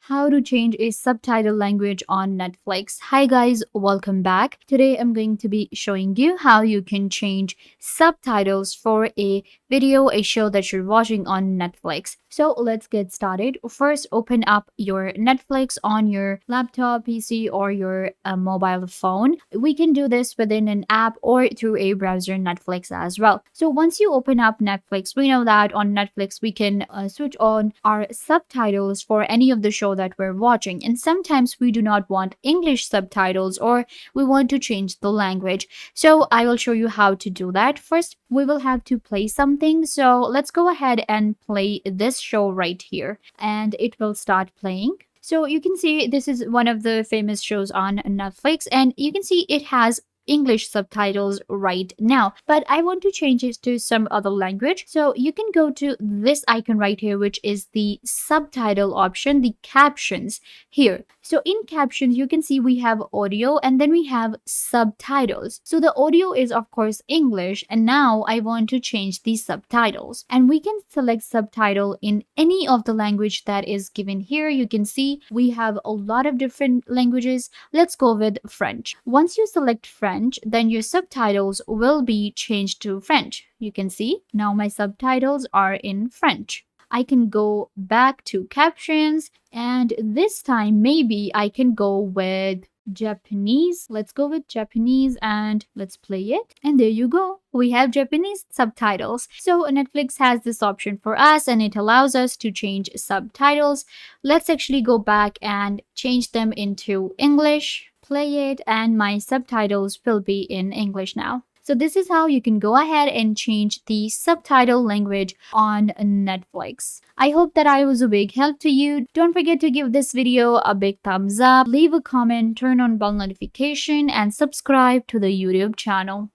How to change a subtitle language on Netflix. Hi guys, welcome back. Today I'm going to be showing you how you can change subtitles for a video, a show that you're watching on Netflix. So let's get started. First, open up your Netflix on your laptop, PC, or your mobile phone. We can do this within an app or through a browser, Netflix as well. So once you open up Netflix, we know that on Netflix we can switch on our subtitles for any of the show that we're watching. And sometimes we do not want English subtitles or we want to change the language. So I will show you how to do that. First, we will have to play something. So let's go ahead and play this show right here and it will start playing. So you can see this is one of the famous shows on Netflix and you can see it has English subtitles right now, but I want to change it to some other language. So you can go to this icon right here, which is the subtitle option, the captions here. So in captions, you can see we have audio and then we have subtitles. So the audio is of course English, and now I want to change the subtitles, and we can select subtitle in any of the language that is given here. You can see we have a lot of different languages. Let's go with French. Once you select French, then your subtitles will be changed to French. You can see now my subtitles are in French. I can go back to captions, and this time maybe I can go with Japanese. Let's go with Japanese and let's play it. And there you go. We have Japanese subtitles. So Netflix has this option for us and it allows us to change subtitles. Let's actually go back and change them into English. Play it and my subtitles will be in English now. So this is how you can go ahead and change the subtitle language on Netflix. I hope that I was a big help to you. Don't forget to give this video a big thumbs up, leave a comment, turn on bell notification, and subscribe to the YouTube channel.